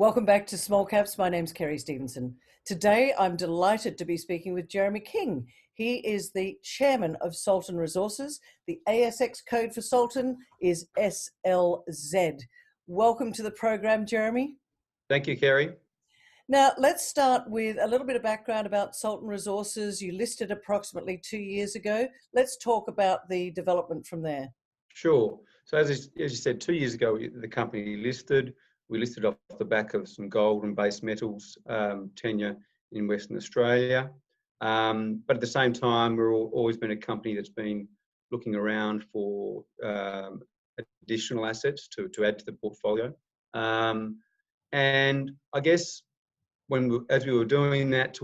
Welcome back to Small Caps. My name's Kerry Stevenson. Today, I'm delighted to be speaking with Jeremy King. He is the chairman of Sultan Resources. The ASX code for Sultan is SLZ. Welcome to the program, Jeremy. Thank you, Kerry. Now, let's start with a little bit of background about Sultan Resources. You listed approximately 2 years ago. Let's talk about the development from there. Sure. So as you said, 2 years ago, the company listed. We listed off the back of some gold and base metals tenure in Western Australia. But at the same time, we've always been a company that's been looking around for additional assets to add to the portfolio. And I guess as we were doing that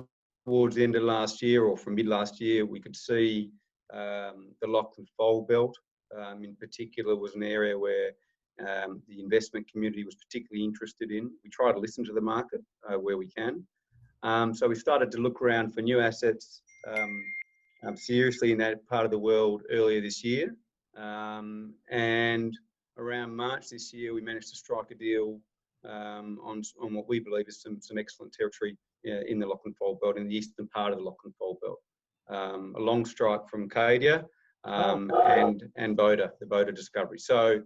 towards the end of last year or from mid last year, we could see the Lachlan Fold Belt in particular was an area where the investment community was particularly interested in. We try to listen to the market where we can. So we started to look around for new assets seriously in that part of the world earlier this year. And around March this year, we managed to strike a deal on what we believe is some excellent territory in the Lachlan Fold Belt, in the eastern part of the Lachlan Fold Belt. A long strike from Cadia and Boda, the Boda discovery. So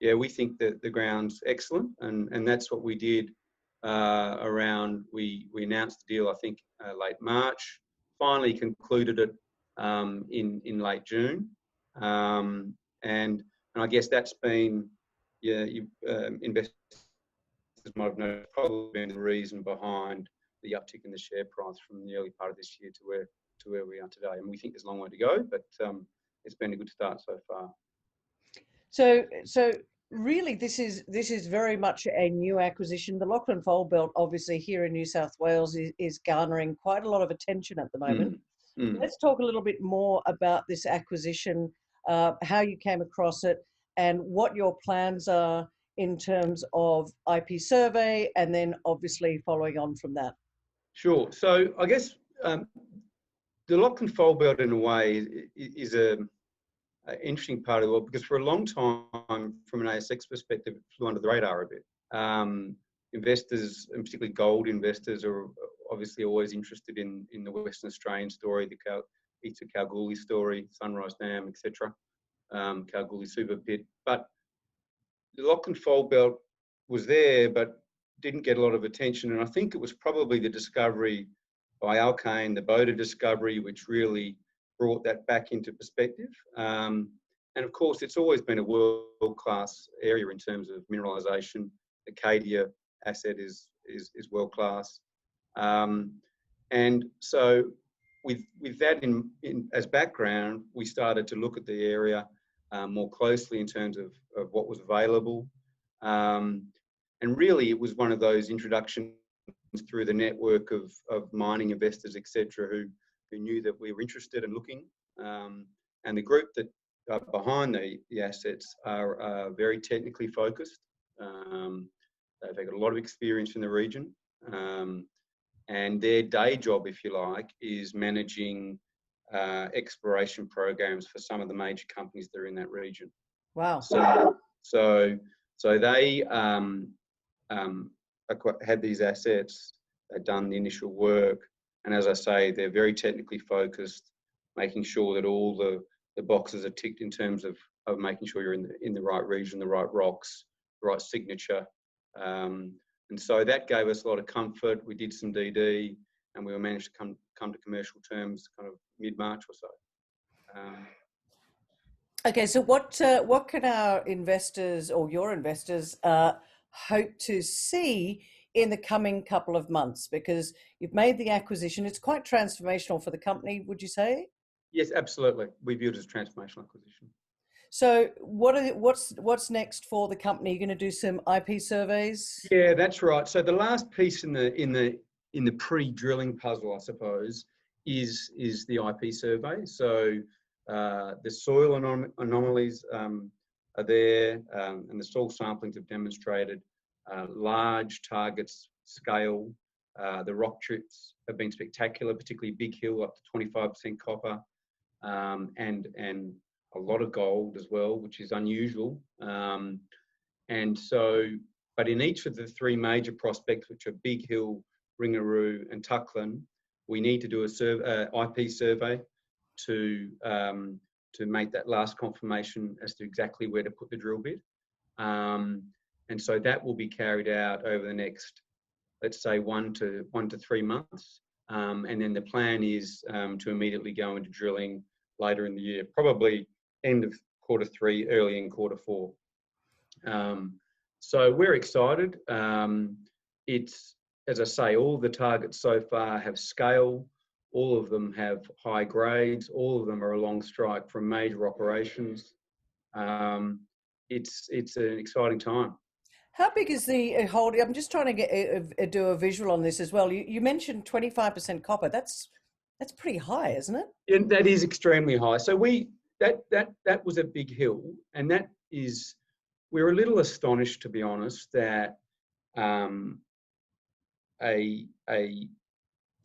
we think that the ground's excellent, and that's what we did around. We announced the deal, I think, late March. Finally concluded it in late June, and I guess that's been investors might have known probably been the reason behind the uptick in the share price from the early part of this year to where we are today. And we think there's a long way to go, but it's been a good start so far. So really, this is very much a new acquisition. The Lachlan Fold Belt, obviously here in New South Wales, is garnering quite a lot of attention at the moment. Let's talk a little bit more about this acquisition, how you came across it, and what your plans are in terms of IP survey, and then obviously following on from that. Sure. So I guess the Lachlan Fold Belt, in a way, is an interesting part of the world, because for a long time, from an ASX perspective, it flew under the radar a bit. Investors, and particularly gold investors, are obviously always interested in the Western Australian story, the East Kalgoorlie story, Sunrise Dam, etc., Kalgoorlie Super Pit. But the Lachlan Fold Belt was there, but didn't get a lot of attention. And I think it was probably the discovery by Alkane, the Boda discovery, which really brought that back into perspective. And of course, it's always been a world-class area in terms of mineralisation. The Cadia asset is world-class. And so with that as background, we started to look at the area more closely in terms of what was available. And really, it was one of those introductions through the network of mining investors, etc., who knew that we were interested in looking. And the group that are behind the assets are very technically focused. They've got a lot of experience in the region. And their day job, if you like, is managing exploration programs for some of the major companies that are in that region. Wow. So they had these assets, they've done the initial work, and as I say, they're very technically focused, making sure that all the boxes are ticked in terms of making sure you're in the right region, the right rocks, the right signature. And so that gave us a lot of comfort. We did some DD, and we managed to come to commercial terms kind of mid-March or so. Okay, so what can our investors, or your investors, hope to see in the coming couple of months? Because you've made the acquisition. It's quite transformational for the company, would you say? Yes, absolutely. We view it as a transformational acquisition. So what's next for the company? You're going to do some IP surveys? Yeah, that's right. So the last piece in the pre-drilling puzzle, I suppose, is the IP survey. So the soil anomalies are there, and the soil samplings have demonstrated large targets, scale. The rock trips have been spectacular, particularly Big Hill, up to 25% copper, and a lot of gold as well, which is unusual. And so But in each of the three major prospects, which are Big Hill, Ringaroo and Tuckland, we need to do a IP survey to make that last confirmation as to exactly where to put the drill bit. And so that will be carried out over the next, let's say, 1 to 3 months. And then the plan is to immediately go into drilling later in the year, probably end of Q3, early in Q4. So we're excited. It's, as I say, all the targets so far have scale. All of them have high grades. All of them are along strike from major operations. It's an exciting time. How big is the holding? I'm just trying to do a visual on this as well. You mentioned 25% copper. That's pretty high, isn't it? And that is extremely high. So that was a Big Hill, and that is, we're a little astonished, to be honest, that a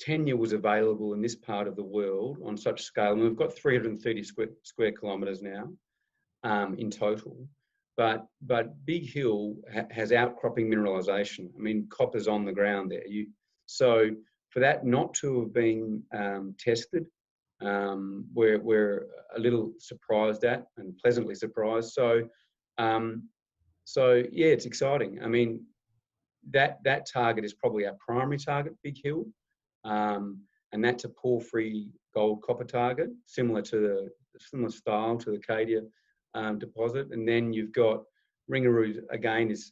tenure was available in this part of the world on such scale. And we've got 330 square kilometres now in total. But Big Hill has outcropping mineralisation. I mean, copper's on the ground there. So for that not to have been tested, we're a little surprised at, and pleasantly surprised. So yeah, it's exciting. I mean, that target is probably our primary target, Big Hill, and that's a porphyry gold copper target, similar style to the Cadia deposit. And then you've got Ringaroo, again, is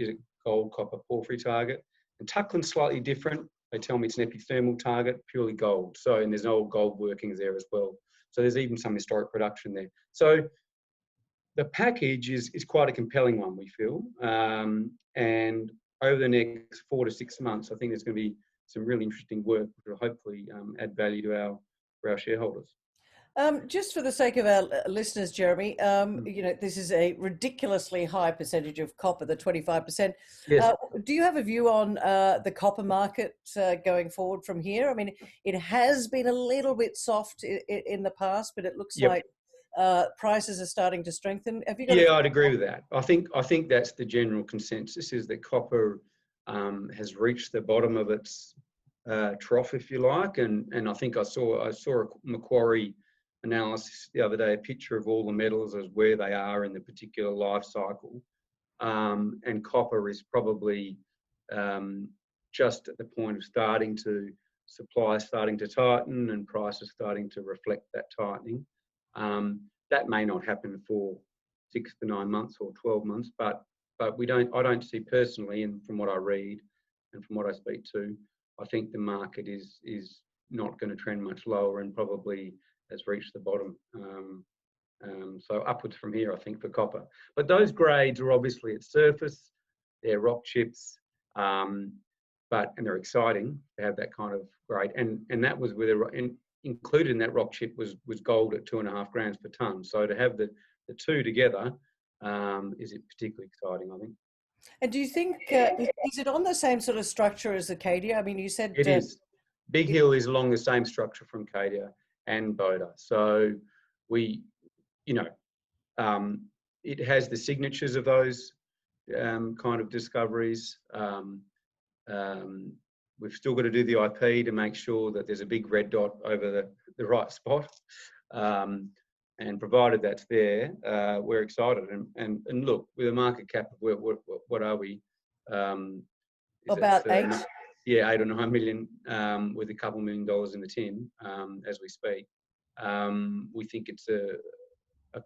a gold copper porphyry target, and Tuckland's slightly different. They tell me it's an epithermal target, purely gold. So, and there's old gold workings there as well. So there's even some historic production there. So the package is quite a compelling one, we feel. And over the next 4 to 6 months, I think there's going to be some really interesting work which will hopefully add value to our shareholders. Just for the sake of our listeners, Jeremy, this is a ridiculously high percentage of copper, the 25%. Yes. Do you have a view on the copper market going forward from here? I mean, it has been a little bit soft in the past, but it looks like prices are starting to strengthen. Have you got? Yeah, I'd agree with that. I think that's the general consensus, is that copper has reached the bottom of its trough, if you like. And I think I saw a Macquarie analysis the other day, a picture of all the metals as where they are in the particular life cycle. And copper is probably just at the point of supply starting to tighten and prices starting to reflect that tightening. That may not happen for 6 to 9 months or 12 months, but I don't see personally, and from what I read and from what I speak to, I think the market is not going to trend much lower and probably has reached the bottom. So upwards from here, I think, for copper. But those grades are obviously at surface, they're rock chips, and they're exciting to have that kind of grade. And that was included in that rock chip was gold at 2.5 grams per tonne. So to have the two together is particularly exciting, I think. And do you think, is it on the same sort of structure as Acadia? I mean, you said... It is. Big Hill is along the same structure from Cadia and Boda. So it has the signatures of those kind of discoveries. We've still got to do the IP to make sure that there's a big red dot over the right spot. And provided that's there, we're excited. And look, with a market cap of what are we? About 8? Yeah, 8 or 9 million, with a couple $1 million in the tin as we speak. We think it's a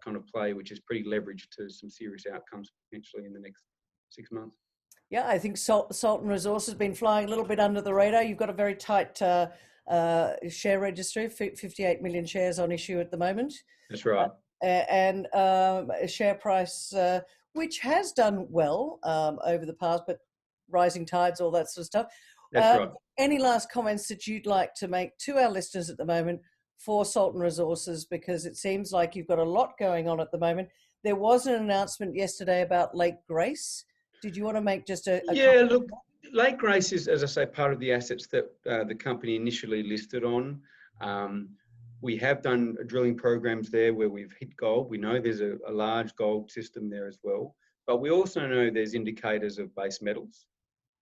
kind of play which is pretty leveraged to some serious outcomes potentially in the next 6 months. Yeah, I think Sultan Resources has been flying a little bit under the radar. You've got a very tight share registry, 58 million shares on issue at the moment. That's right. And a share price which has done well over the past, but rising tides, all that sort of stuff. That's right. Any last comments that you'd like to make to our listeners at the moment for Sultan Resources? Because it seems like you've got a lot going on at the moment. There was an announcement yesterday about Lake Grace. Did you want to make just a look, Lake Grace is, as I say, part of the assets that the company initially listed on. We have done drilling programs there where we've hit gold. We know there's a large gold system there as well. but we also know there's indicators of base metals,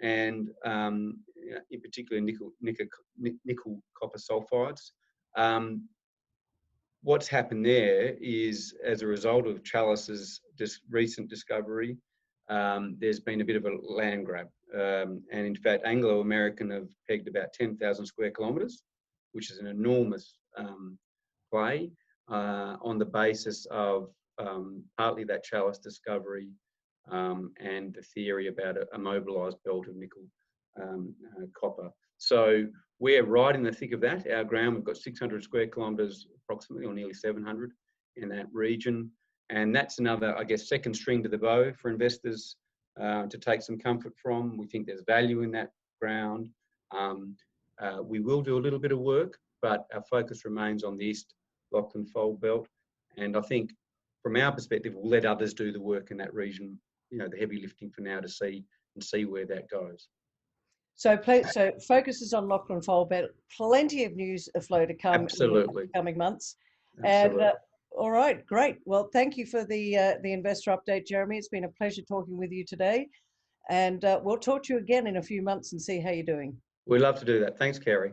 and in particular nickel copper sulfides. What's happened there is, as a result of Chalice's recent discovery, there's been a bit of a land grab. And in fact, Anglo American have pegged about 10,000 square kilometres, which is an enormous play, on the basis of partly that Chalice discovery and the theory about a mobilised belt of nickel copper. So we're right in the thick of that. Our ground, we've got 600 square kilometres approximately, or nearly 700 in that region. And that's another, I guess, second string to the bow for investors to take some comfort from. We think there's value in that ground. We will do a little bit of work, but our focus remains on the East Lachlan Fold Belt. And I think from our perspective, we'll let others do the work in that region, the heavy lifting for now to see where that goes. So focuses on Lachlan Fold Belt. Plenty of news flow to come. Absolutely. In the coming months. Absolutely. And all right, great. Well, thank you for the investor update, Jeremy. It's been a pleasure talking with you today, and we'll talk to you again in a few months and see how you're doing. We'd love to do that. Thanks, Kerry.